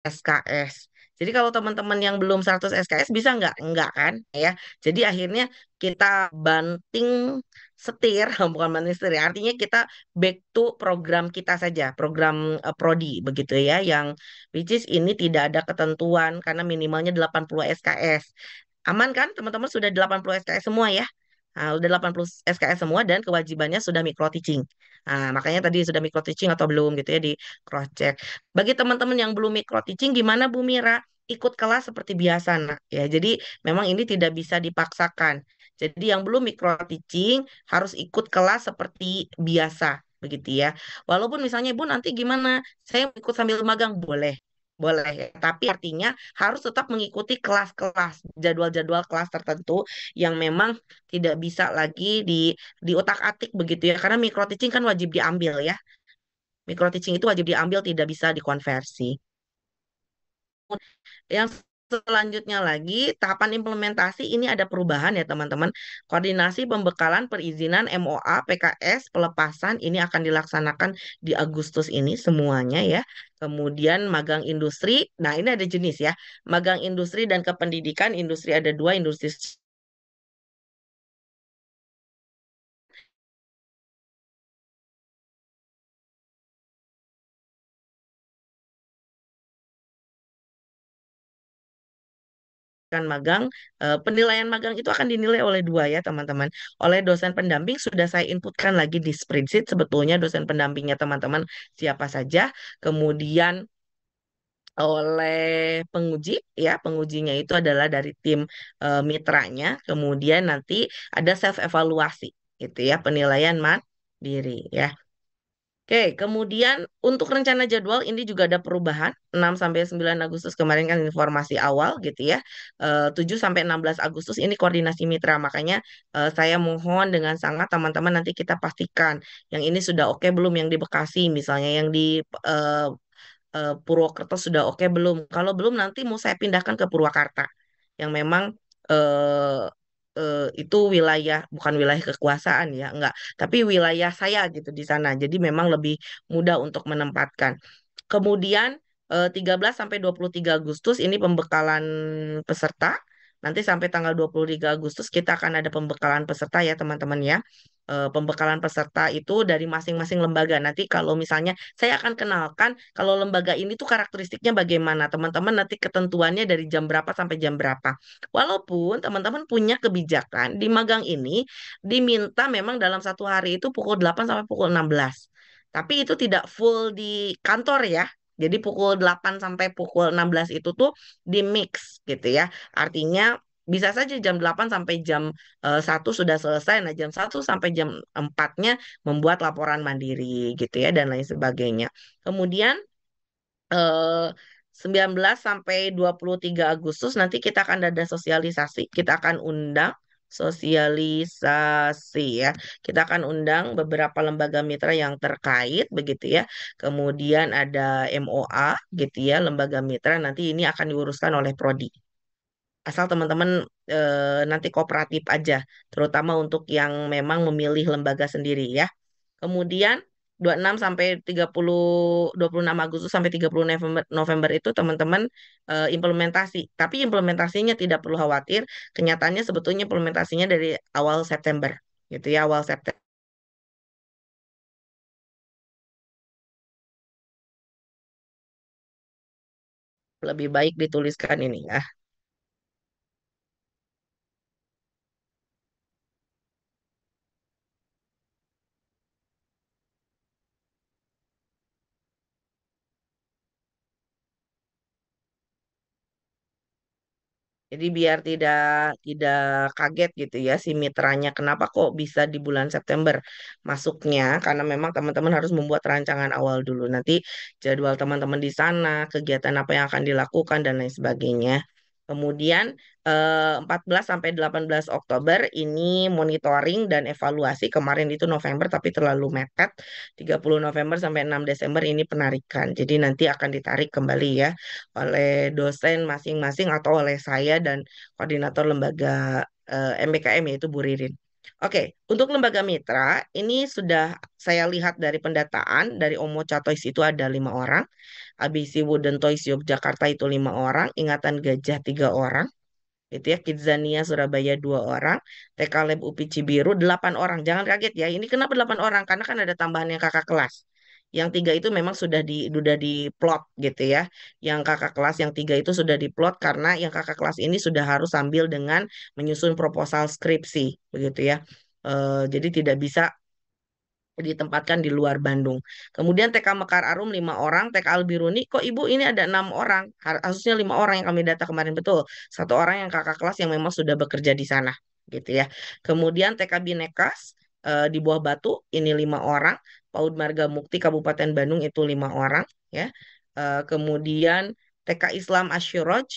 SKS. Jadi kalau teman-teman yang belum 100 SKS bisa nggak? Enggak kan? Ya. Jadi akhirnya kita banting setir, bukan banting setir ya. Artinya kita back to program kita saja, program prodi begitu ya, yang which is ini tidak ada ketentuan karena minimalnya 80 SKS. Aman kan? Teman-teman sudah 80 SKS semua ya? Nah, udah 80 SKS semua dan kewajibannya sudah micro teaching. Nah, makanya tadi sudah micro teaching atau belum gitu ya di cross check. Bagi teman-teman yang belum micro teaching gimana Bu Mira? Ikut kelas seperti biasa nak ya. Jadi memang ini tidak bisa dipaksakan. Jadi yang belum micro teaching harus ikut kelas seperti biasa begitu ya. Walaupun misalnya Bu nanti gimana? Saya ikut sambil magang boleh. Boleh ya. Tapi artinya harus tetap mengikuti kelas-kelas, jadwal-jadwal kelas tertentu yang memang tidak bisa lagi di otak-atik begitu ya. Karena micro teaching kan wajib diambil ya. Micro teaching itu wajib diambil, tidak bisa dikonversi. Yang selanjutnya lagi, tahapan implementasi ini ada perubahan ya teman-teman. Koordinasi pembekalan perizinan MOA, PKS, pelepasan ini akan dilaksanakan di Agustus ini semuanya ya. Kemudian magang industri, nah ini ada jenis ya. Magang industri dan kependidikan, industri ada dua, industri kan magang, penilaian magang itu akan dinilai oleh dua ya teman-teman. Oleh dosen pendamping sudah saya inputkan lagi di spreadsheet sebetulnya dosen pendampingnya teman-teman siapa saja. Kemudian oleh penguji ya pengujinya itu adalah dari tim mitranya. Kemudian nanti ada self evaluasi gitu ya penilaian mandiri ya. Oke, kemudian untuk rencana jadwal ini juga ada perubahan. 6 sampai 9 Agustus kemarin kan informasi awal gitu ya. 7 sampai 16 Agustus ini koordinasi mitra. Makanya saya mohon dengan sangat teman-teman nanti kita pastikan yang ini sudah oke belum yang di Bekasi misalnya yang di eh, Purwokerto sudah oke belum? Kalau belum nanti mau saya pindahkan ke Purwakarta yang memang eh, itu wilayah bukan wilayah kekuasaan ya, enggak, tapi wilayah saya gitu di sana. Jadi memang lebih mudah untuk menempatkan. Kemudian 13 sampai 23 Agustus ini pembekalan peserta. Nanti sampai tanggal 23 Agustus kita akan ada pembekalan peserta ya teman-teman ya. Pembekalan peserta itu dari masing-masing lembaga. Nanti kalau misalnya saya akan kenalkan kalau lembaga ini tuh karakteristiknya bagaimana. Teman-teman nanti ketentuannya dari jam berapa sampai jam berapa. Walaupun teman-teman punya kebijakan di magang ini diminta memang dalam satu hari itu pukul 8 sampai pukul 16. Tapi itu tidak full di kantor ya. Jadi pukul 8 sampai pukul 16 itu tuh di mix gitu ya. Artinya bisa saja jam 8 sampai jam 1 sudah selesai. Nah, jam 1 sampai jam 4-nya membuat laporan mandiri gitu ya dan lain sebagainya. Kemudian eh, 19 sampai 23 Agustus nanti kita akan ada sosialisasi. Kita akan undang sosialisasi ya. Kita akan undang beberapa lembaga mitra yang terkait begitu ya. Kemudian ada MOA gitu ya, lembaga mitra nanti ini akan diuruskan oleh prodi. Asal teman-teman nanti kooperatif aja, terutama untuk yang memang memilih lembaga sendiri ya. Kemudian 26 sampai 30 26 Agustus sampai 30 November itu teman-teman implementasi. Tapi implementasinya tidak perlu khawatir, kenyataannya sebetulnya implementasinya dari awal September gitu ya, awal September. Lebih baik dituliskan ini ya. Jadi biar tidak kaget gitu ya si mitranya kenapa kok bisa di bulan September masuknya karena memang teman-teman harus membuat rancangan awal dulu. Nanti jadwal teman-teman di sana, kegiatan apa yang akan dilakukan dan lain sebagainya. Kemudian 14 sampai 18 Oktober ini monitoring dan evaluasi. Kemarin itu November tapi terlalu mepet. 30 November sampai 6 Desember ini penarikan. Jadi nanti akan ditarik kembali ya oleh dosen masing-masing atau oleh saya dan koordinator lembaga MBKM yaitu Bu Ririn. Oke, untuk lembaga mitra ini sudah saya lihat dari pendataan dari Omocha Toys itu ada 5 orang, ABC Wooden Toys Yogyakarta itu 5 orang, Ingatan Gajah 3 orang, itu ya Kidzania Surabaya 2 orang, TK Lab UPI Cibiru 8 orang. Jangan kaget ya, ini kenapa 8 orang? Karena kan ada tambahan yang kakak kelas. Yang 3 itu memang sudah di plot gitu ya. Yang kakak kelas yang 3 itu sudah diplot karena yang kakak kelas ini sudah harus sambil dengan menyusun proposal skripsi begitu ya. Jadi tidak bisa ditempatkan di luar Bandung. Kemudian TK Mekar Arum 5 orang, TK Albiruni, kok Ibu ini ada 6 orang, harusnya 5 orang yang kami data kemarin betul. 1 orang yang kakak kelas yang memang sudah bekerja di sana, gitu ya. Kemudian TK Binekas di Buah Batu ini 5 orang, PAUD Marga Mukti Kabupaten Bandung itu 5 orang, ya. Kemudian TK Islam Asyuroj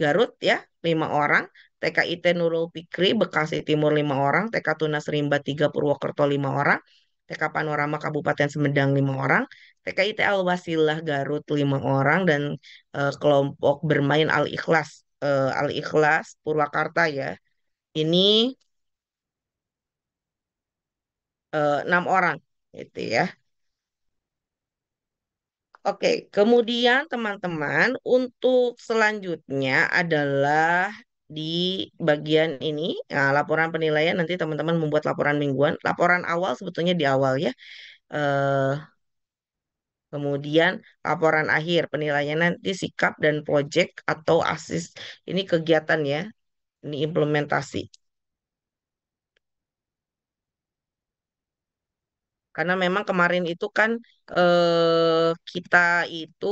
Garut ya 5 orang. TK IT Nurul Fikri Bekasi Timur 5 orang, TK Tunas Rimba 3 Purwokerto 5 orang, TK Panorama Kabupaten Sumedang 5 orang, TKIT Al-Wasilah Garut 5 orang, dan kelompok bermain Al-Ikhlas, Al-Ikhlas Purwakarta ya. Ini 6 orang itu ya. Oke, kemudian teman-teman untuk selanjutnya adalah di bagian ini, nah, laporan penilaian nanti teman-teman membuat laporan mingguan. Laporan awal sebetulnya di awal ya. Eh, Kemudian laporan akhir penilaian nanti sikap dan proyek atau asis, ini kegiatan ya, ini implementasi. Karena memang kemarin itu kan kita itu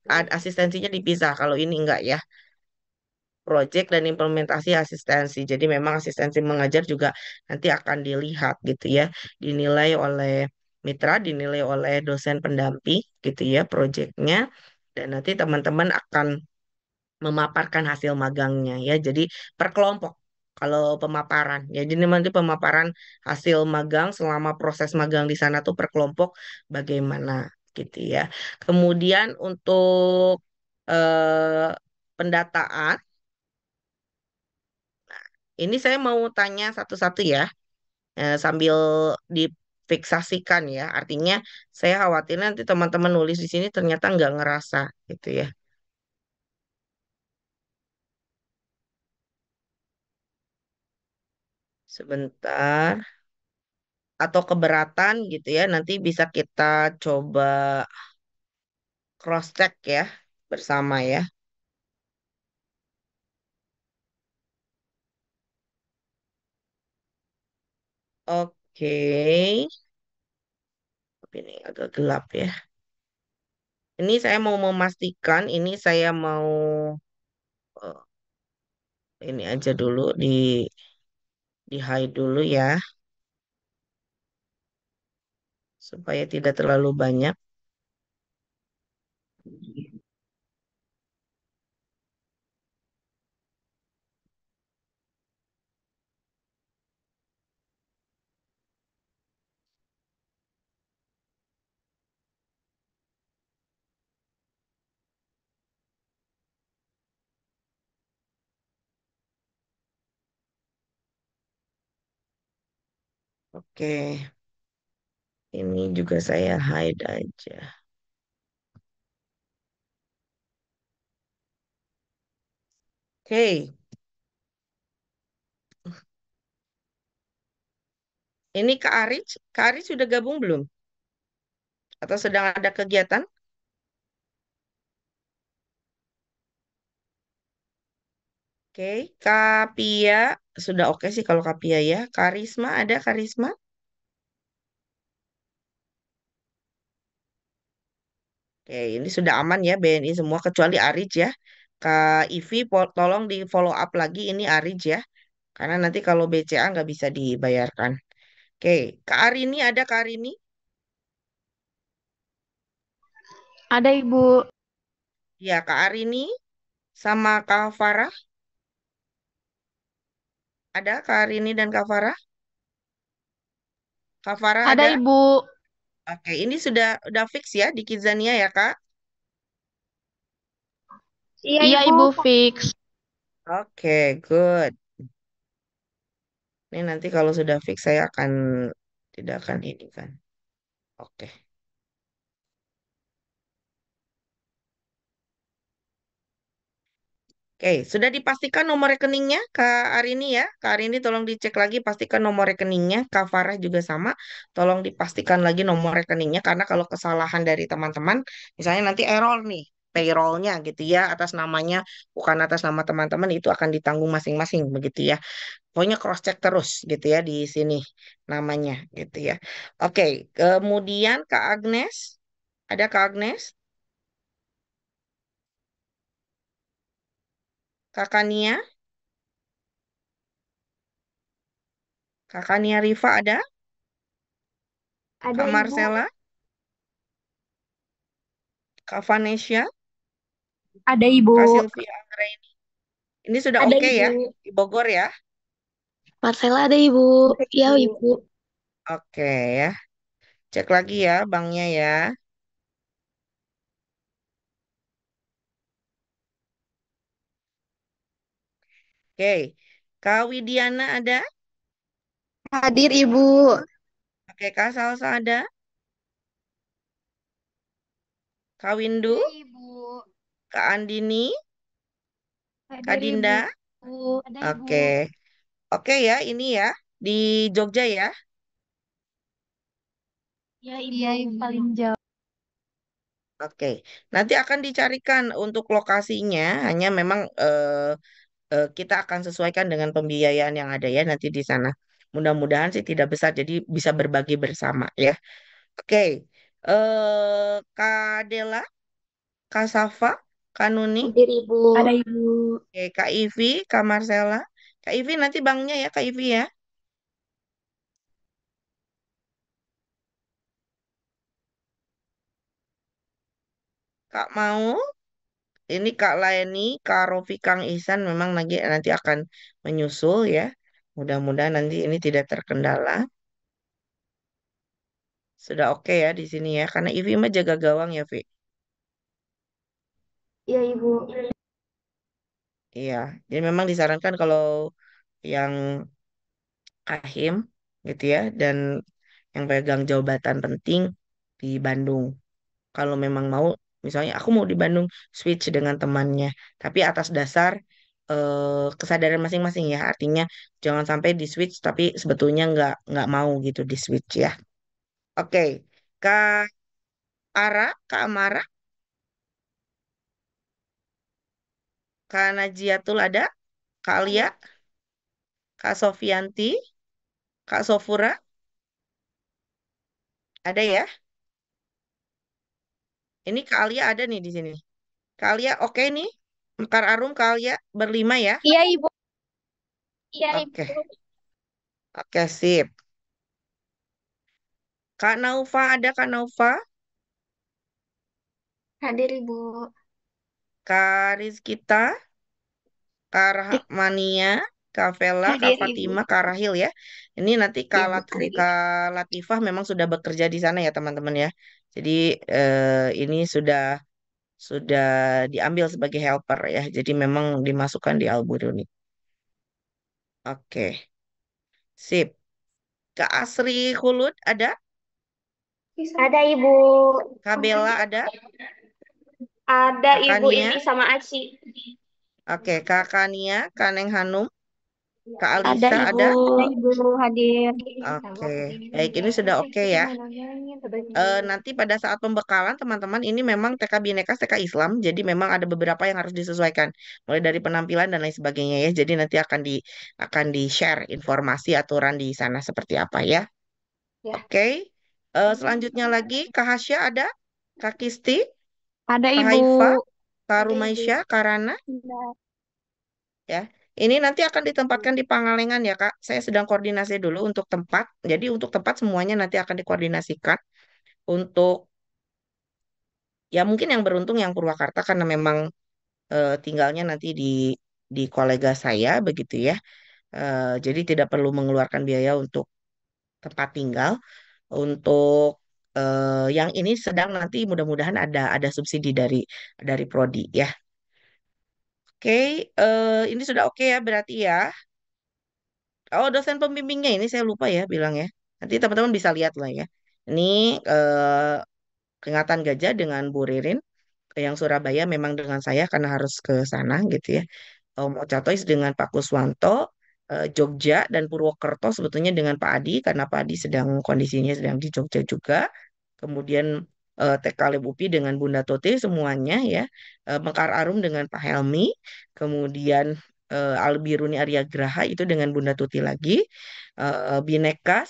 asistensinya dipisah. Kalau ini enggak ya, proyek dan implementasi asistensi. Jadi memang asistensi mengajar juga nanti akan dilihat gitu ya, dinilai oleh mitra, dinilai oleh dosen pendamping gitu ya proyeknya. Dan nanti teman-teman akan memaparkan hasil magangnya ya. Jadi per kelompok kalau pemaparan. Ya, jadi nanti pemaparan hasil magang selama proses magang di sana tuh per kelompok bagaimana gitu ya. Kemudian untuk pendataan, ini saya mau tanya satu-satu ya, sambil difiksasikan ya. Artinya saya khawatir nanti teman-teman nulis di sini ternyata nggak ngerasa gitu ya. Sebentar. Atau keberatan gitu ya. Nanti bisa kita coba cross check ya bersama ya. Oke, tapi ini agak gelap ya. Ini saya mau memastikan, ini saya mau eh, ini aja dulu di hide dulu ya supaya tidak terlalu banyak. Oke, ini juga saya hide aja. Oke, ini Kak Aris sudah gabung belum? Atau sedang ada kegiatan? Oke, Kapia sudah oke sih kalau Kapia ya. Karisma ada Karisma? Oke, ini sudah aman ya BNI semua kecuali Arij ya. Kak Ivi tolong di follow up lagi ini Arij ya. Karena nanti kalau BCA nggak bisa dibayarkan. Oke, Kak Arini ada Kak Arini? Ada Ibu. Ya, Kak Arini sama Kak Farah. Ada Kak Arini dan Kak Farah? Kak Farah Ada ada? Ibu. Oke, ini sudah fix ya di Kidzania ya Kak? Iya Ibu fix. Oke, good. Ini nanti kalau sudah fix saya akan tidak akan ini kan. Oke. Oke, sudah dipastikan nomor rekeningnya Kak Arini ya. Kak Arini tolong dicek lagi pastikan nomor rekeningnya. Kak Farah juga sama. Tolong dipastikan lagi nomor rekeningnya karena kalau kesalahan dari teman-teman, misalnya nanti error nih payrollnya gitu ya atas namanya bukan atas nama teman-teman itu akan ditanggung masing-masing begitu ya. Pokoknya cross check terus gitu ya di sini namanya gitu ya. Oke, kemudian Kak Agnes, ada Kak Agnes, Kak Kania, Kak Kania Rifa ada, Ada Kak Ibu. Marcela, Kak Vanesha, Ada Ibu. Kak Sylvia Anggraini. Ini sudah Ada oke Ibu. ya di Bogor ya. Marcella ada Ibu. Ada Iya Ibu. Ibu. Oke ya. Cek lagi ya banknya ya. Oke. Kak Widiana ada. Hadir Ibu. Oke, Kak Salsa ada. Kak Windu, Ada Ibu. Kak Andini, Kak Hadir Ibu. Dinda. Ada Ibu. Oke. Oke ya, ini ya di Jogja ya. Ya Ibu Iya yang Ibu. paling jauh. Oke. Nanti akan dicarikan untuk lokasinya. Hanya memang kita akan sesuaikan dengan pembiayaan yang ada ya nanti di sana. Mudah-mudahan sih tidak besar, jadi bisa berbagi bersama ya. Oke. Kak Dela, Kak Safa, Kak Nuni, Hadir Ibu. Ada Ibu. oke, Kak Ivi, Kak Marcella. Kak Ivi nanti banknya ya, Kak Ivi ya. Kak Mau, ini Kak Laini, Kak Rofi, Kang Ihsan memang nanti akan menyusul ya. Mudah-mudahan nanti ini tidak terkendala. Sudah oke ya di sini ya, karena Ivi mah jaga gawang ya, Vi. Iya Ibu. Iya, jadi memang disarankan kalau yang Kahim gitu ya, dan yang pegang jabatan penting di Bandung. Kalau memang mau, misalnya aku mau di Bandung, switch dengan temannya. Tapi atas dasar kesadaran masing-masing ya. Artinya jangan sampai di switch tapi sebetulnya nggak mau gitu di switch ya. Oke, Kak Ara, Kak Amara, Kak Najiatul ada, Kak Alia, Ada. Kak Sofianti, Kak Sofura, ada ya? Ini Kak Alia ada nih di sini. Kak Alia oke nih. Mekar Arum Kak Alia berlima ya. Iya Ibu. Iya Oke, Ibu. oke sip. Kak Naufa ada Kak Naufa, Hadir Ibu. Kak Rizkita, Kak Rahmania, Kak Vela, Kak Hadir Ibu. Fatima, Kak Rahil ya. Ini nanti Iya Bu, hadir. Kak Latifah memang sudah bekerja di sana ya teman-teman ya. Jadi ini sudah diambil sebagai helper ya. Jadi memang dimasukkan di Alburuni. Oke, sip. Kak Asri Hulud ada, Ada Ibu. Kak Bella ada, Ada Kak Ibu Kania, ini sama Aci. oke, Kak Kania, Kak Neng Hanum, Kak Ada Alisa Ibu. ada. Ada Ibu hadir. Oke, baik ini sudah oke ya. Nanti pada saat pembekalan teman-teman ini memang TK Bhinneka TK Islam, jadi memang ada beberapa yang harus disesuaikan, mulai dari penampilan dan lain sebagainya ya. Jadi nanti akan di share informasi aturan di sana seperti apa ya. Ya. Oke, selanjutnya lagi Kak Hasya ada, Kak Kisti, Ada Kak Ibu. Haifa, Kak Ada Ibu. Rumaisya, Kak Rana Ada. ya. Ini nanti akan ditempatkan di Pangalengan ya Kak. Saya sedang koordinasi dulu untuk tempat. Jadi untuk tempat semuanya nanti akan dikoordinasikan. Untuk ya mungkin yang beruntung yang Purwakarta karena memang tinggalnya nanti di kolega saya begitu ya. Jadi tidak perlu mengeluarkan biaya untuk tempat tinggal. Untuk yang ini sedang nanti mudah-mudahan ada subsidi dari Prodi ya. Oke, ini sudah oke ya berarti ya. Oh, dosen pembimbingnya ini saya lupa ya bilang ya. Nanti teman-teman bisa lihat lah ya. Ini eh, Kengatan Gajah dengan Bu Ririn. Yang Surabaya memang dengan saya karena harus ke sana gitu ya. Mochatois dengan Pak Kuswanto, Jogja dan Purwokerto sebetulnya dengan Pak Adi karena Pak Adi sedang kondisinya sedang di Jogja juga. Kemudian TK Leb UPI dengan Bunda Tuti semuanya ya. Mekar Arum dengan Pak Helmi, kemudian Albiruni Arya Graha itu dengan Bunda Tuti lagi. Binekas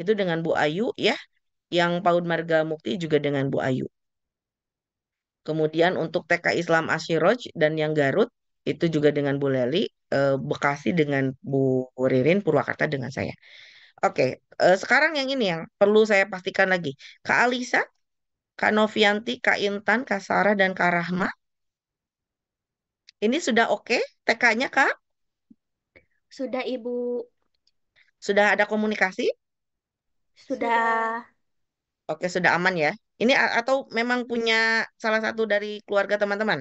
itu dengan Bu Ayu ya. Yang PAUD Marga Mukti juga dengan Bu Ayu. Kemudian untuk TK Islam Asyiroj dan yang Garut itu juga dengan Bu Leli, Bekasi dengan Bu Ririn, Purwakarta dengan saya. Oke, sekarang yang ini yang perlu saya pastikan lagi. Kak Alisa, Kak Novianti, Kak Intan, Kak Sarah, dan Kak Rahma. Ini sudah oke TK-nya, Kak? Sudah, Ibu. Sudah ada komunikasi? Sudah. Oke, sudah aman ya. Ini atau memang punya salah satu dari keluarga teman-teman?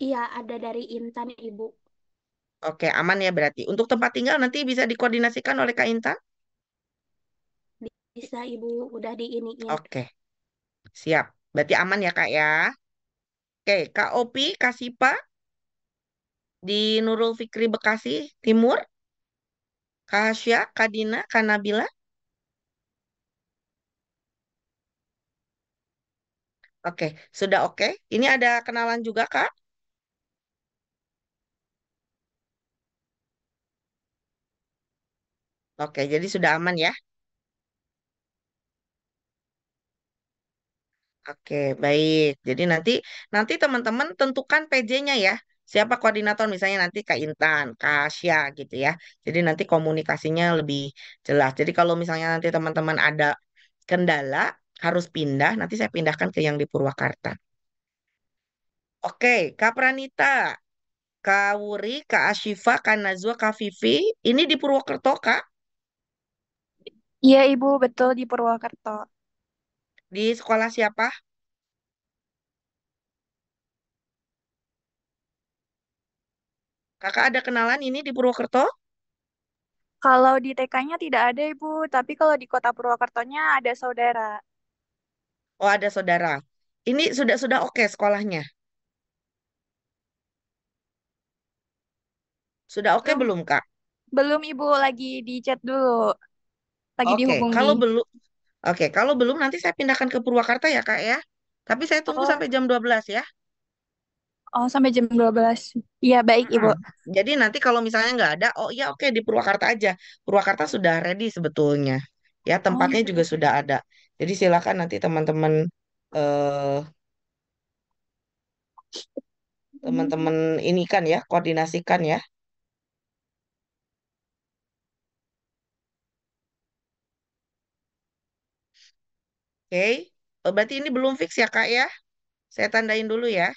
Iya, ada dari Intan, Ibu. Oke, aman ya berarti. Untuk tempat tinggal nanti bisa dikoordinasikan oleh Kak Intan? Bisa, Ibu. Udah diiniin. Oke, siap. Berarti aman ya, Kak ya. Oke, Kak Opi, Kak Sipa di Nurul Fikri Bekasi Timur, Kak Hasya, Kak Dina, Kak Nabila. Oke, sudah oke. Ini ada kenalan juga, Kak. Oke, jadi sudah aman ya. Oke, baik. Jadi nanti nanti teman-teman tentukan PJ-nya ya. Siapa koordinator misalnya nanti Kak Intan, Kak Hasya gitu ya. Jadi nanti komunikasinya lebih jelas. Jadi kalau misalnya nanti teman-teman ada kendala harus pindah, nanti saya pindahkan ke yang di Purwakarta. Oke, Kak Pranita, Kak Wuri, Kak Ashifa, Kak Nazwa, Kak Vivi, ini di Purwokerto, Kak. Iya, Ibu, betul di Purwokerto. Di sekolah siapa? Kakak ada kenalan ini di Purwokerto? Kalau di TK-nya tidak ada, Ibu, tapi kalau di kota Purwokertonya ada saudara. Oh, ada saudara. Ini sudah oke sekolahnya. Sudah oke Belum, belum, Kak? belum Ibu, lagi di chat dulu, lagi Oke, dihubungi. kalau belum nanti saya pindahkan ke Purwakarta ya, Kak ya. Tapi saya tunggu Oh, sampai jam 12 ya. oh sampai jam 12. Iya, baik, Mm-mm. Ibu. Jadi nanti kalau misalnya nggak ada, oh iya oke di Purwakarta aja. Purwakarta sudah ready sebetulnya. Ya, Oh, tempatnya juga sudah ada. Jadi silakan nanti teman-teman eh teman-teman ini kan ya, koordinasikan ya. Oke. Berarti ini belum fix ya, Kak ya. Saya tandain dulu ya.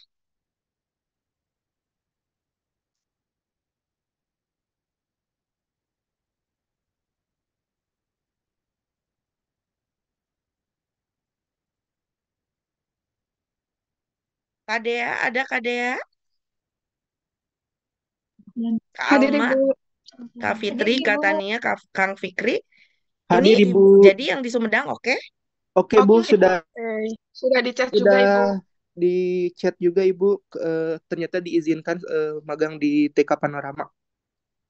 Kak Dea, ada Kak Dea? Kak hadir, Alma, Ibu. Kak Hadir, Fitri, Kak Ibu. Tania, Kang Fikri. Ini Hadir Ibu. jadi yang di Sumedang, oke? Oke Bu, sudah Oke. Sudah dicek juga, sudah Ibu. di chat juga Ibu. Ternyata diizinkan magang di TK Panorama.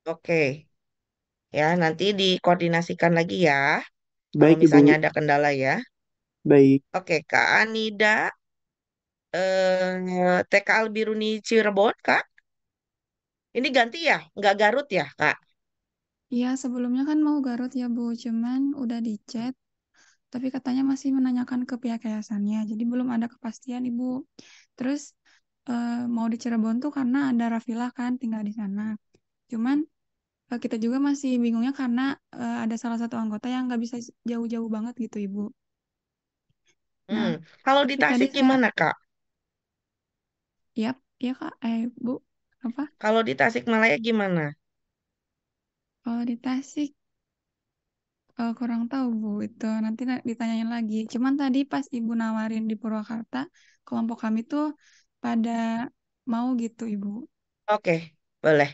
Oke. Ya, nanti dikoordinasikan lagi ya. Kalau Baik misalnya Ibu. ada kendala ya. Baik. Oke, Kak Anida, TK Albiruni Cirebon, Kak. Ini ganti ya? Nggak Garut ya, Kak? Iya, sebelumnya kan mau Garut ya, Bu. Cuman udah di chat, tapi katanya masih menanyakan ke pihak yayasannya. Jadi belum ada kepastian, Ibu. Terus mau di Cirebon tuh karena ada Rafilah kan tinggal di sana. Cuman kita juga masih bingungnya karena ada salah satu anggota yang nggak bisa jauh-jauh banget gitu, Ibu. Hmm. Nah, Kalau di tapi tadi Tasik saya, gimana, Kak? ya, ya Kak, Bu, apa? Kalau di Tasikmalaya gimana? Kalau di Tasik kurang tahu Bu, itu nanti ditanyain lagi. Cuman tadi pas Ibu nawarin di Purwakarta, kelompok kami tuh pada mau gitu Ibu. Oke, boleh.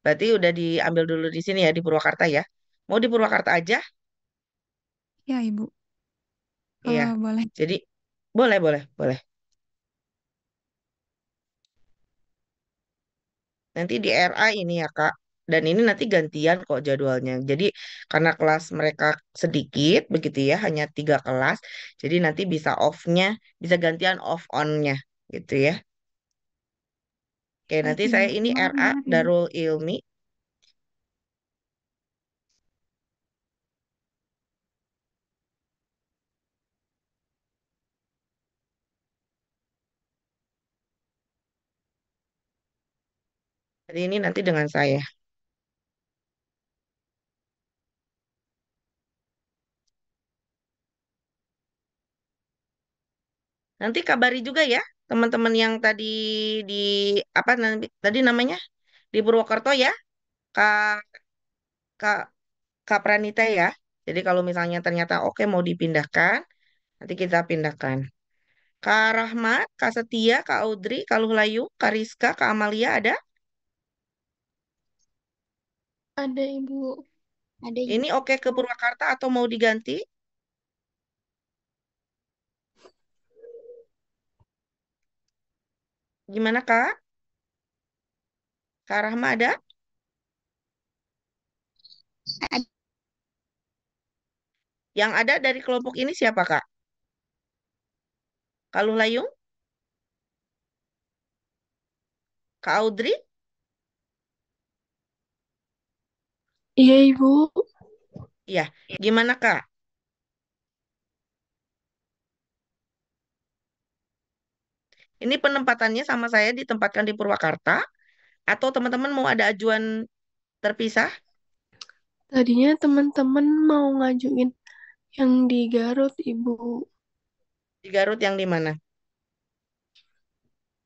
Berarti udah diambil dulu di sini ya, di Purwakarta ya. Mau di Purwakarta aja? Ya, Ibu. Iya. Kalau boleh. Jadi boleh, boleh, boleh. Nanti di RA ini ya Kak. Dan ini nanti gantian kok jadwalnya. Jadi karena kelas mereka sedikit begitu ya, hanya 3 kelas. Jadi nanti bisa off-nya, bisa gantian off on-nya gitu ya. Oke, Baik, nanti Ibu. saya ini Terima kasih RA banyak, Ibu. Darul Ilmi. Jadi ini nanti dengan saya. Nanti kabari juga ya teman-teman yang tadi di apa nanti tadi namanya di Purwokerto ya, Kak Kak Kak Pranita ya. Jadi kalau misalnya ternyata oke mau dipindahkan, nanti kita pindahkan. Kak Rahmat, Kak Setia, Kak Audrey, Kak Luhlayu, Kak Rizka, Kak Amalia ada? Ada Ibu. Ada Ini oke ke Ibu. Purwakarta atau mau diganti? Gimana Kak? Kak Rahma ada? Yang ada dari kelompok ini siapa Kak? Kak Luhlayu, Kak Audrey? Iya, Ibu. Iya. Gimana Kak? Ini penempatannya sama saya ditempatkan di Purwakarta atau teman-teman mau ada ajuan terpisah Tadinya teman-teman mau ngajuin yang di Garut, Ibu. di Garut yang di mana?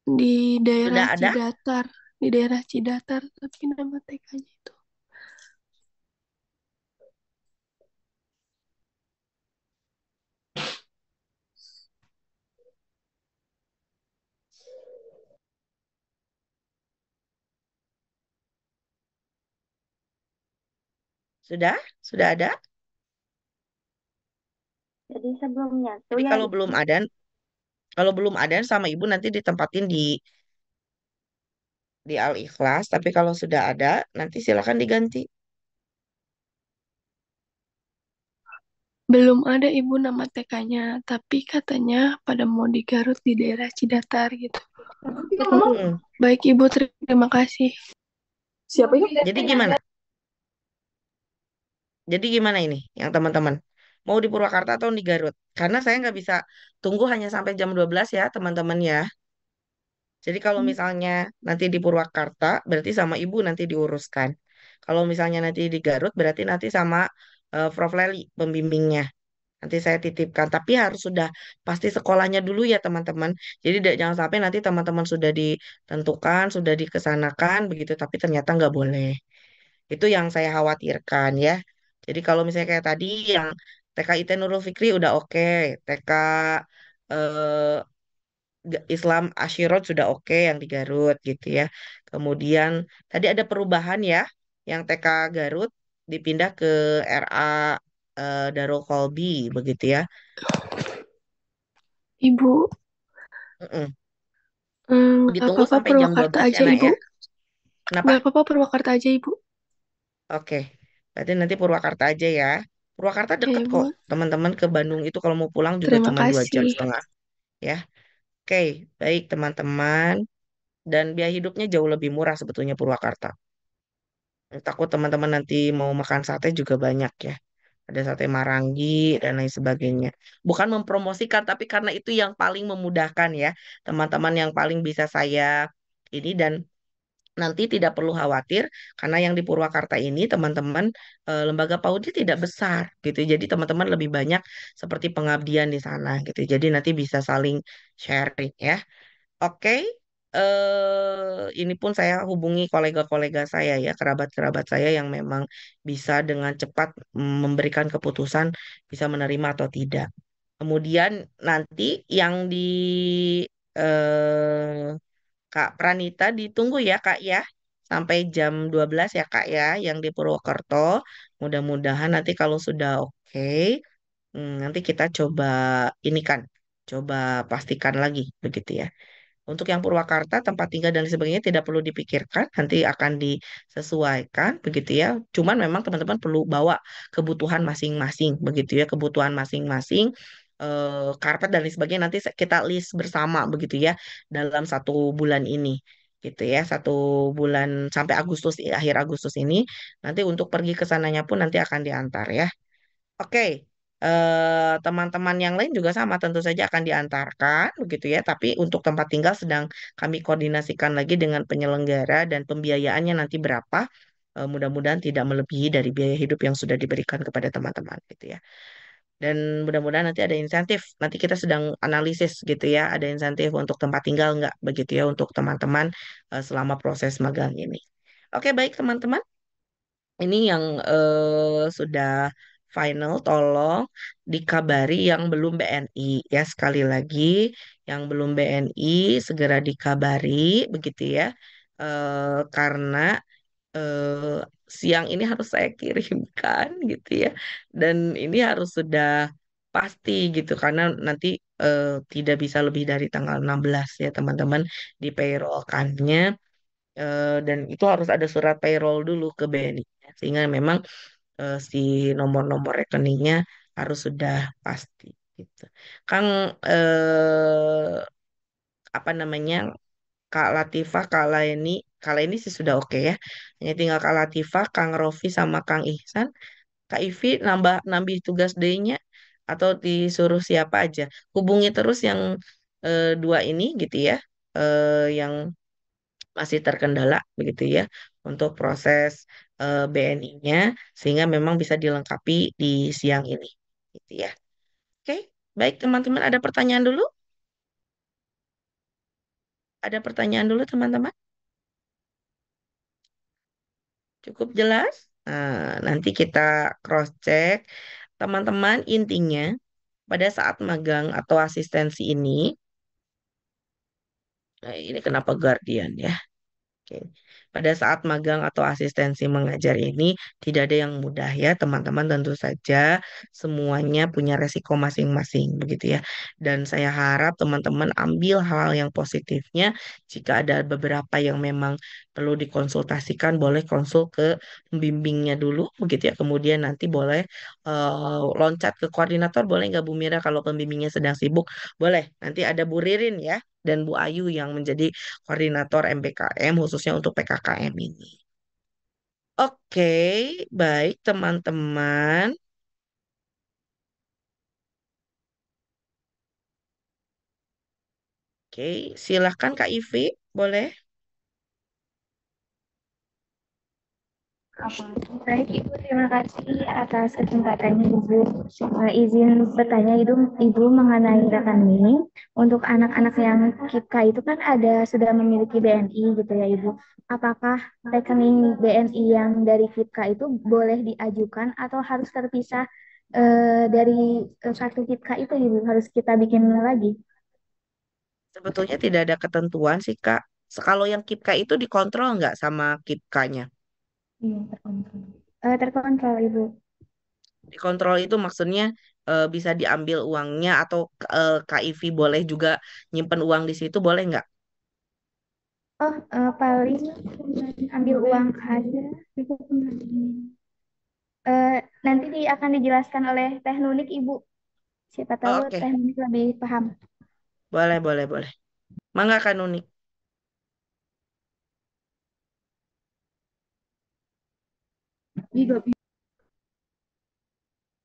Di daerah Sudah ada? Cidatar. Di daerah Cidatar, tapi nama TK-nya itu. Sudah? Sudah ada? Jadi sebelumnya tuh Jadi ya kalau belum ada sama ibu nanti ditempatin di Al Ikhlas, tapi kalau sudah ada nanti silakan diganti. Belum ada Ibu nama TK-nya, tapi katanya pada mau di Garut di daerah Cidatar gitu. Mm-mm. Baik Ibu, terima kasih. Siapa itu? Jadi gimana? Jadi gimana ini yang teman-teman? Mau di Purwakarta atau di Garut? Karena saya nggak bisa tunggu hanya sampai jam 12 ya teman-teman ya. Jadi kalau misalnya nanti di Purwakarta, berarti sama ibu nanti diuruskan. Kalau misalnya nanti di Garut, berarti nanti sama Prof. Leli, pembimbingnya. Nanti saya titipkan, tapi harus sudah pasti sekolahnya dulu ya teman-teman. Jadi jangan sampai nanti teman-teman sudah ditentukan, sudah dikesanakan begitu, tapi ternyata nggak boleh. Itu yang saya khawatirkan ya. Jadi kalau misalnya kayak tadi yang TKIT Nurul Fikri udah oke, TK eh, Islam Ashirot sudah oke yang di Garut gitu ya. Kemudian tadi ada perubahan ya, yang TK Garut dipindah ke RA Darul Kolbi begitu ya. Ibu, Mm-mm. nggak Ditunggu apa-apa sampai jam Purwakarta 12 ya aja nak Ibu. ya. Kenapa? Nggak apa-apa Purwakarta aja Ibu. Oke. Berarti nanti Purwakarta aja ya. Purwakarta Ya deket kok. Ibu, Teman-teman ke Bandung itu kalau mau pulang juga terima cuma 2 jam kasih. setengah ya. Oke, baik teman-teman. Dan biaya hidupnya jauh lebih murah sebetulnya Purwakarta. Takut teman-teman nanti mau makan sate juga banyak ya. Ada sate Marangi dan lain sebagainya. Bukan mempromosikan, tapi karena itu yang paling memudahkan ya. Teman-teman yang paling bisa saya ini dan nanti tidak perlu khawatir karena yang di Purwakarta ini teman-teman lembaga PAUD tidak besar gitu. Jadi teman-teman lebih banyak seperti pengabdian di sana gitu. Jadi nanti bisa saling sharing ya. Oke, ini pun saya hubungi kolega-kolega saya ya, kerabat-kerabat saya yang memang bisa dengan cepat memberikan keputusan bisa menerima atau tidak. Kemudian nanti yang di Kak Pranita ditunggu ya Kak ya, sampai jam 12 ya Kak ya, yang di Purwokerto. Mudah-mudahan nanti kalau sudah oke, nanti kita coba ini kan, coba pastikan lagi begitu ya. Untuk yang Purwakarta, tempat tinggal dan lain sebagainya tidak perlu dipikirkan, nanti akan disesuaikan begitu ya. Cuman memang teman-teman perlu bawa kebutuhan masing-masing begitu ya, kebutuhan masing-masing, karpet dan lain sebagainya nanti kita list bersama begitu ya dalam 1 bulan ini gitu ya, 1 bulan sampai Agustus, akhir Agustus ini. Nanti untuk pergi ke sananya pun nanti akan diantar ya. Oke, teman-teman yang lain juga sama, tentu saja akan diantarkan begitu ya. Tapi untuk tempat tinggal sedang kami koordinasikan lagi dengan penyelenggara dan pembiayaannya nanti berapa. Mudah-mudahan tidak melebihi dari biaya hidup yang sudah diberikan kepada teman-teman gitu ya. Dan mudah-mudahan nanti ada insentif. Nanti kita sedang analisis gitu ya, ada insentif untuk tempat tinggal nggak begitu ya untuk teman-teman selama proses magang ini. Oke, baik teman-teman. Ini yang sudah final, tolong dikabari yang belum BNI ya, sekali lagi yang belum BNI segera dikabari begitu ya. Karena eh, siang ini harus saya kirimkan gitu ya, dan ini harus sudah pasti gitu karena nanti tidak bisa lebih dari tanggal 16 ya teman-teman di payroll-kannya. Dan itu harus ada surat payroll dulu ke BNI sehingga memang si nomor-nomor rekeningnya harus sudah pasti gitu. Kang apa namanya, Kak Latifah, Kak Laini sih sudah oke ya. Hanya tinggal Kak Latifah, Kang Rofi sama Kang Ihsan. Kak Ivi nambah nambih tugas D-nya atau disuruh siapa aja. Hubungi terus yang dua ini gitu ya. Yang masih terkendala begitu ya untuk proses BNI-nya sehingga memang bisa dilengkapi di siang ini gitu ya. Oke, baik teman-teman, ada pertanyaan dulu? Ada pertanyaan dulu teman-teman? Cukup jelas? Nah, nanti kita cross check. Teman-teman, intinya pada saat magang atau asistensi ini, nah ini kenapa Guardian ya? Oke. Pada saat magang atau asistensi mengajar ini tidak ada yang mudah ya, teman-teman. Tentu saja semuanya punya resiko masing-masing begitu ya. Dan saya harap teman-teman ambil hal yang positifnya. Jika ada beberapa yang memang perlu dikonsultasikan, boleh konsul ke pembimbingnya dulu begitu ya. Kemudian nanti boleh loncat ke koordinator, boleh nggak Bu Mira kalau pembimbingnya sedang sibuk? Boleh. Nanti ada Bu Ririn ya dan Bu Ayu yang menjadi koordinator MBKM khususnya untuk PKKM ini. Oke, baik teman-teman. Oke, silahkan Kak Ivi, boleh? Baik, Ibu, terima kasih atas kesempatannya, Ibu. Izin bertanya, Ibu mengenai rekening. Untuk anak-anak yang KIPKA itu kan ada sudah memiliki BNI gitu ya, Ibu. Apakah rekening BNI yang dari KIPKA itu boleh diajukan atau harus terpisah dari kartu KIPKA itu, Ibu? Harus kita bikin lagi? Sebetulnya tidak ada ketentuan sih Kak. Kalau yang KIPKA itu dikontrol nggak sama KIPKA-nya? Iya, terkontrol. Terkontrol, Ibu. Dikontrol itu maksudnya bisa diambil uangnya atau KIV boleh juga nyimpen uang di situ, boleh nggak? Oh, paling ambil uang aja. Eh, nanti akan dijelaskan oleh Teh Nunik, Ibu. Siapa tahu Oh, oke, Teh Nunik lebih paham. boleh, boleh, boleh. Mangga Kak Nunik.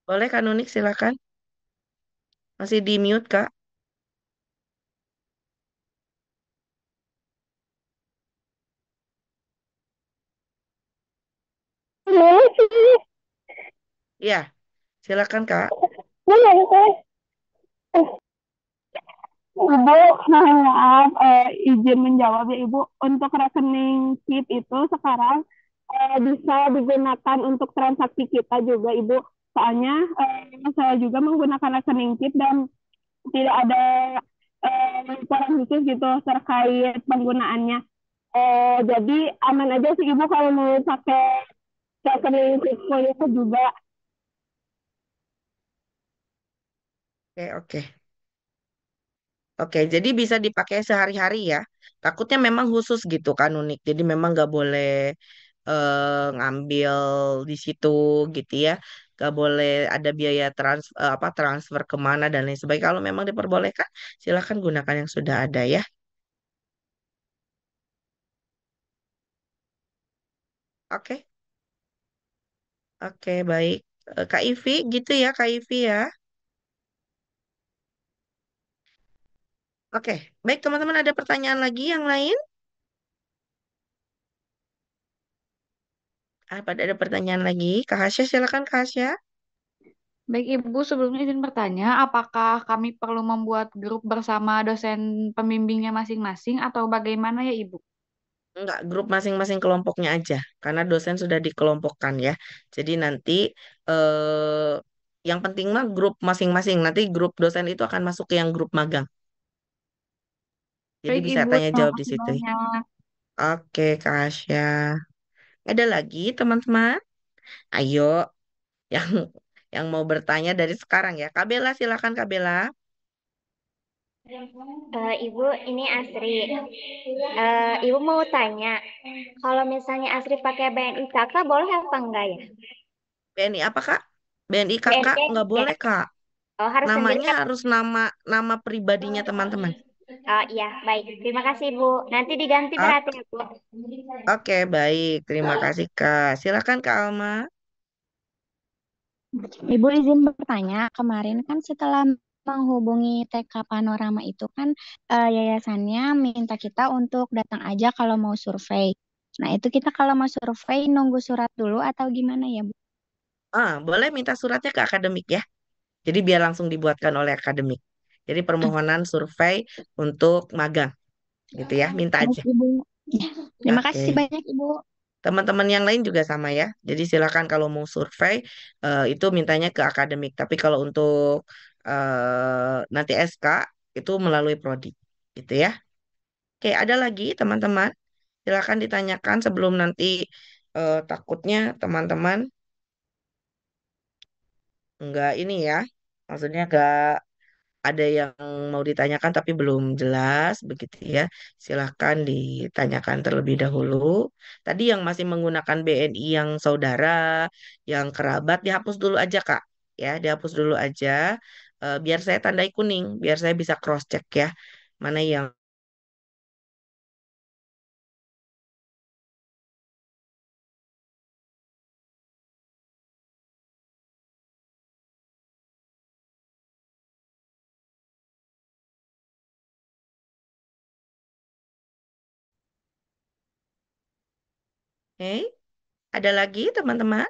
Boleh Kak Nunik, silakan. Masih di mute Kak. Iya, silakan Kak. Ibu, mohon maaf, izin menjawab ya Ibu. Untuk rekening KIP itu sekarang bisa digunakan untuk transaksi kita juga Ibu. Soalnya saya juga menggunakan rekening KIP dan tidak ada laporan khusus gitu terkait penggunaannya. Jadi aman aja sih Ibu kalau mau pakai rekening Kripto juga. Oke, oke. Oke, jadi bisa dipakai sehari-hari ya. Takutnya memang khusus gitu kan unik. Jadi memang nggak boleh ngambil di situ gitu ya. Nggak boleh ada biaya transfer kemana dan lain sebagainya. Kalau memang diperbolehkan, silakan gunakan yang sudah ada ya. Oke, oke baik. Kak Ivi gitu ya, Kak Ivi ya. Oke, baik teman-teman ada pertanyaan lagi yang lain? Apa ada pertanyaan lagi? Kak Hasya, silakan Kak Hasya. Baik Ibu, sebelumnya izin bertanya, apakah kami perlu membuat grup bersama dosen pembimbingnya masing-masing atau bagaimana ya Ibu? Enggak, grup masing-masing kelompoknya aja, karena dosen sudah dikelompokkan ya. Jadi nanti eh, yang penting mah grup masing-masing. Nanti grup dosen itu akan masuk ke yang grup magang. Jadi Baik bisa Ibu, tanya terima jawab di kasih situ. banyak. Oke, Kak Asya. Ada lagi teman-teman? Ayo, yang yang mau bertanya dari sekarang ya. Kak Bella, silakan Kak Bella. Ibu, ini Asri. Ibu mau tanya, kalau misalnya Asri pakai BNI kakak boleh apa enggak ya? BNI apa Kak? BNI kakak BNI, nggak boleh Kak. oh, harus sendiri Namanya kan? harus nama nama pribadinya teman-teman. Oh iya, baik. Terima kasih Bu. Nanti diganti berarti ya Bu. Oke, baik. Terima kasih, Kak. Silakan, Kak Alma. Ibu izin bertanya, kemarin kan setelah menghubungi TK Panorama itu kan yayasannya minta kita untuk datang aja kalau mau survei. Nah, itu kita kalau mau survei nunggu surat dulu atau gimana ya, Bu? Boleh minta suratnya ke akademik ya. Jadi biar langsung dibuatkan oleh akademik. Jadi permohonan survei untuk magang, gitu ya. Minta Baik, aja. Ibu. Ya, terima kasih Oke. banyak, Ibu. Teman-teman yang lain juga sama ya. Jadi silakan kalau mau survei itu mintanya ke akademik. Tapi kalau untuk nanti SK itu melalui prodi, gitu ya. Oke, ada lagi teman-teman. Silakan ditanyakan sebelum nanti takutnya teman-teman nggak ini ya, maksudnya nggak ada yang mau ditanyakan tapi belum jelas begitu ya. Silahkan ditanyakan terlebih dahulu. Tadi yang masih menggunakan BNI yang saudara, yang kerabat dihapus dulu aja Kak. Ya, dihapus dulu aja. Biar saya tandai kuning, biar saya bisa cross check ya. Mana yang oke. Ada lagi teman-teman?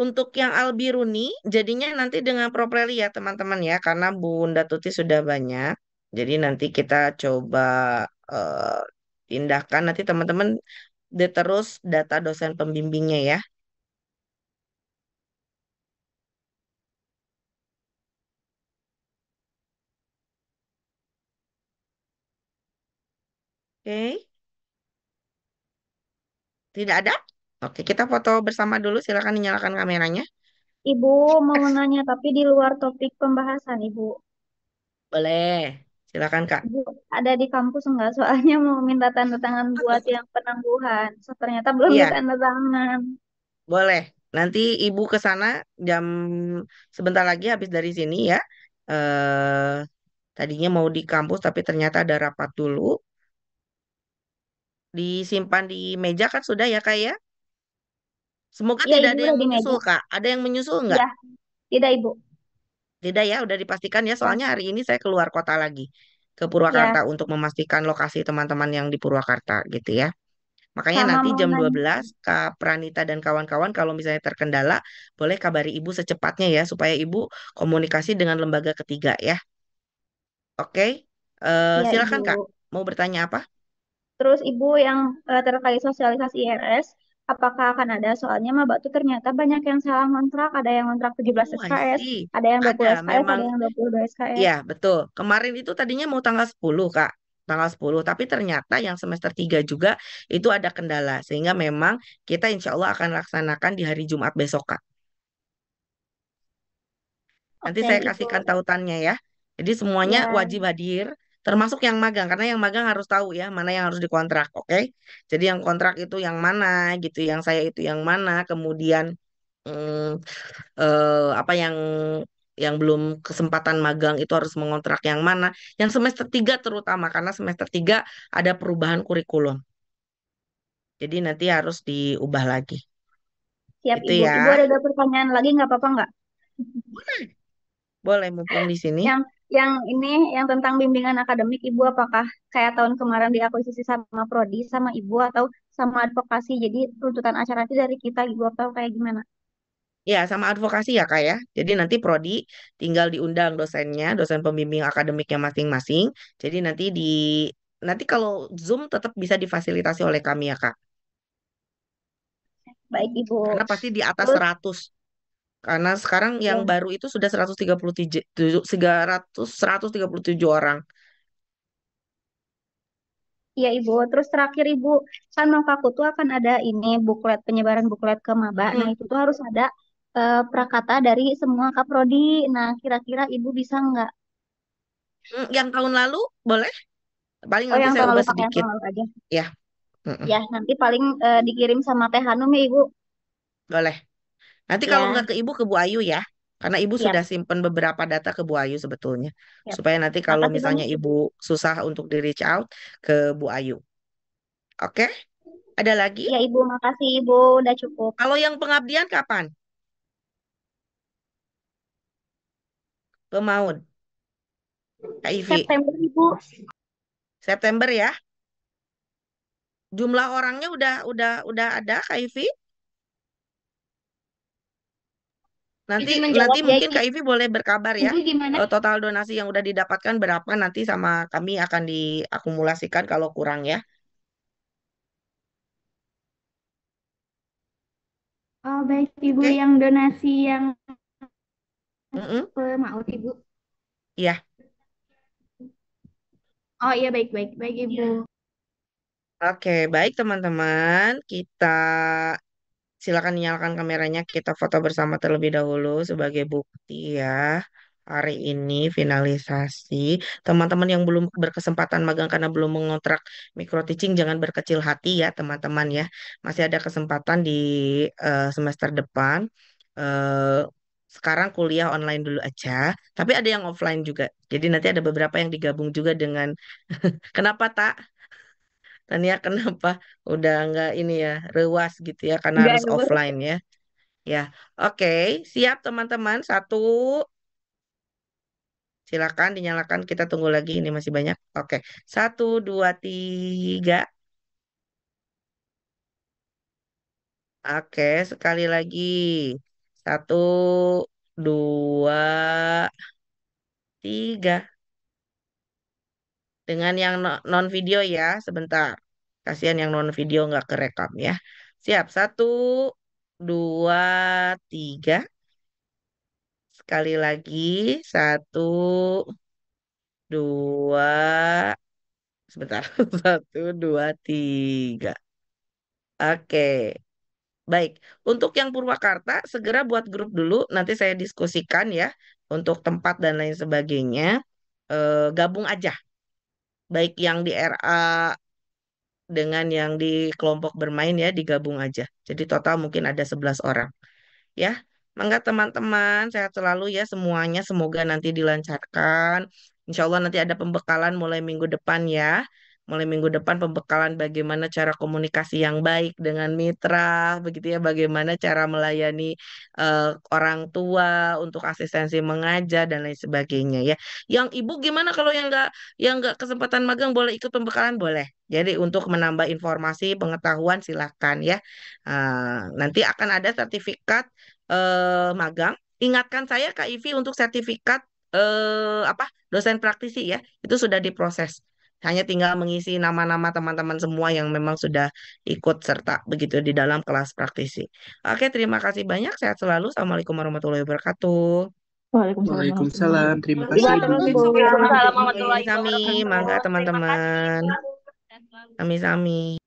Untuk yang Albiruni, jadinya nanti dengan Propreli ya teman-teman ya, karena Bunda Tuti sudah banyak. Jadi nanti kita coba eh, pindahkan nanti teman-teman terus data dosen pembimbingnya ya. Oke, tidak ada? Oke, kita foto bersama dulu. Silakan dinyalakan kameranya. Ibu mau nanya tapi di luar topik pembahasan Ibu. Boleh. Silakan Kak. Ibu ada di kampus enggak? Soalnya mau minta tanda tangan buat yang penangguhan. So, ternyata belum Iya, ditanda tangan. boleh. Nanti Ibu ke sana jam sebentar lagi habis dari sini ya. Tadinya mau di kampus tapi ternyata ada rapat dulu. Disimpan di meja kan sudah ya Kak ya? Semoga Iya tidak Ibu ada udah yang di meja. menyusul Kak. Ada yang menyusul nggak? Iya, tidak Ibu. Tidak ya, udah dipastikan ya. Ya, Soalnya hari ini saya keluar kota lagi ke ya. Purwakarta untuk memastikan lokasi teman-teman yang di Purwakarta gitu ya. Makanya Sama nanti mau jam nanya. 12 Kak Pranita dan kawan-kawan kalau misalnya terkendala, boleh kabari Ibu secepatnya ya, supaya Ibu komunikasi dengan lembaga ketiga ya. Oke. Ya, Silakan Kak, Ibu. mau bertanya apa? Terus Ibu yang terkait sosialisasi IRS, apakah akan ada? Soalnya Maba tuh ternyata banyak yang salah kontrak, ada yang kontrak 17 Oh, I SKS, see. ada yang 20 Ada, SKS, memang. ada yang 22 SKS. Ya, betul. Kemarin itu tadinya mau tanggal 10, Kak. Tanggal 10, tapi ternyata yang semester 3 juga itu ada kendala. Sehingga memang kita insya Allah akan laksanakan di hari Jumat besok, Kak. Nanti Oke, saya Ibu. kasihkan tautannya ya. Jadi semuanya Ya, wajib hadir, termasuk yang magang. Karena yang magang harus tahu ya, mana yang harus dikontrak, oke? Jadi yang kontrak itu yang mana gitu, yang saya itu yang mana. Kemudian mm, apa yang belum kesempatan magang itu harus mengontrak yang mana. Yang semester 3 terutama, karena semester 3 ada perubahan kurikulum. Jadi nanti harus diubah lagi. siap Itu Ibu. ya. Ibu ada pertanyaan lagi nggak apa-apa nggak? Boleh mumpung di sini. Yang ini, yang tentang bimbingan akademik, Ibu apakah kayak tahun kemarin diakuisisi sama Prodi, sama Ibu, atau sama advokasi? Jadi tuntutan acara itu dari kita, Ibu, atau kayak gimana? Ya, sama advokasi ya Kak ya. Jadi nanti prodi tinggal diundang dosennya, dosen pembimbing akademiknya masing-masing. Jadi nanti kalau Zoom tetap bisa difasilitasi oleh kami ya Kak. Baik, Ibu. Karena pasti di atas Terus, 100. Karena sekarang yang ya, baru itu sudah 137 orang. iya Ibu. Terus terakhir Ibu, kan Makaku tuh akan ada ini buklet, penyebaran buklet ke maba. Nah, Mm-mm. itu tuh harus ada prakata dari semua kaprodi. Nah, kira-kira Ibu bisa nggak? Yang tahun lalu boleh? Paling Oh, nanti yang saya tahun lalu ubah pakai yang sedikit. tahun lalu aja. Ya, mm-mm. Ya, nanti paling dikirim sama Teh Hanum ya Ibu. Boleh. Nanti kalau Ya, nggak ke Ibu, ke Bu Ayu ya. Karena Ibu siap, sudah simpen beberapa data ke Bu Ayu sebetulnya. siap. Supaya nanti kalau Makasih misalnya banyak Ibu Ibu. susah untuk di reach out ke Bu Ayu. Oke? Ada lagi? Ya Ibu, makasih Ibu. Udah cukup. Kalau yang pengabdian kapan? Pemaud, Kak Ivi. September Ibu. September ya. Jumlah orangnya udah ada Kak Ivi. Nanti Izin nanti menjawab ya, mungkin Kak Ivi boleh berkabar ya. Ibu gimana? Total donasi yang udah didapatkan berapa nanti sama kami akan diakumulasikan kalau kurang ya. Oh, baik Ibu Oke? yang donasi yang Mm-mm. maut Ibu. Iya. Oh iya baik baik Ibu. Oke, baik teman-teman. Kita silakan nyalakan kameranya. Kita foto bersama terlebih dahulu sebagai bukti ya. Hari ini finalisasi. Teman-teman yang belum berkesempatan magang karena belum mengontrak micro teaching, jangan berkecil hati ya teman-teman ya. Masih ada kesempatan di semester depan. Eh, Sekarang kuliah online dulu aja. Tapi ada yang offline juga. Jadi nanti ada beberapa yang digabung juga dengan kenapa tak? Tania kenapa udah nggak ini ya rewas gitu ya karena Enggak harus Ibu. offline ya. Ya, oke, siap teman-teman. Satu, silakan dinyalakan. Kita tunggu lagi. Ini masih banyak. Oke, satu, dua, tiga. Oke, sekali lagi. Satu, dua, tiga. Dengan yang non video ya, sebentar. Kasihan yang non video nggak kerekam ya. Siap, satu, dua, tiga. Sekali lagi, satu, dua, sebentar, satu, dua, tiga. Oke, baik. Untuk yang Purwakarta, segera buat grup dulu. Nanti saya diskusikan ya untuk tempat dan lain sebagainya. Gabung aja, baik yang di RA dengan yang di kelompok bermain ya, digabung aja. Jadi total mungkin ada 11 orang. Ya, mangga teman-teman, sehat selalu ya semuanya. Semoga nanti dilancarkan. Insya Allah nanti ada pembekalan mulai minggu depan ya. mulai minggu depan pembekalan bagaimana cara komunikasi yang baik dengan mitra, begitu ya, bagaimana cara melayani orang tua untuk asistensi mengajar dan lain sebagainya ya. Yang ibu gimana kalau yang nggak kesempatan magang boleh ikut pembekalan boleh. Jadi untuk menambah informasi pengetahuan silakan ya. Nanti akan ada sertifikat magang. Ingatkan saya Kak Ivi untuk sertifikat apa dosen praktisi ya. Itu sudah diproses. Hanya tinggal mengisi nama-nama teman-teman semua yang memang sudah ikut serta begitu di dalam kelas praktisi. Oke, terima kasih banyak. Sehat selalu. Assalamualaikum warahmatullahi wabarakatuh. Waalaikumsalam warahmatullahi Waalaikumsalam. Terima wabarakatuh. kasih Ibu Ibu. terus, Bu. Waalaikumsalam Oke, warahmatullahi Sami, wabarakatuh. mangga Terima kasih, teman-teman. Ibu. Sehat selalu. Sami-sami.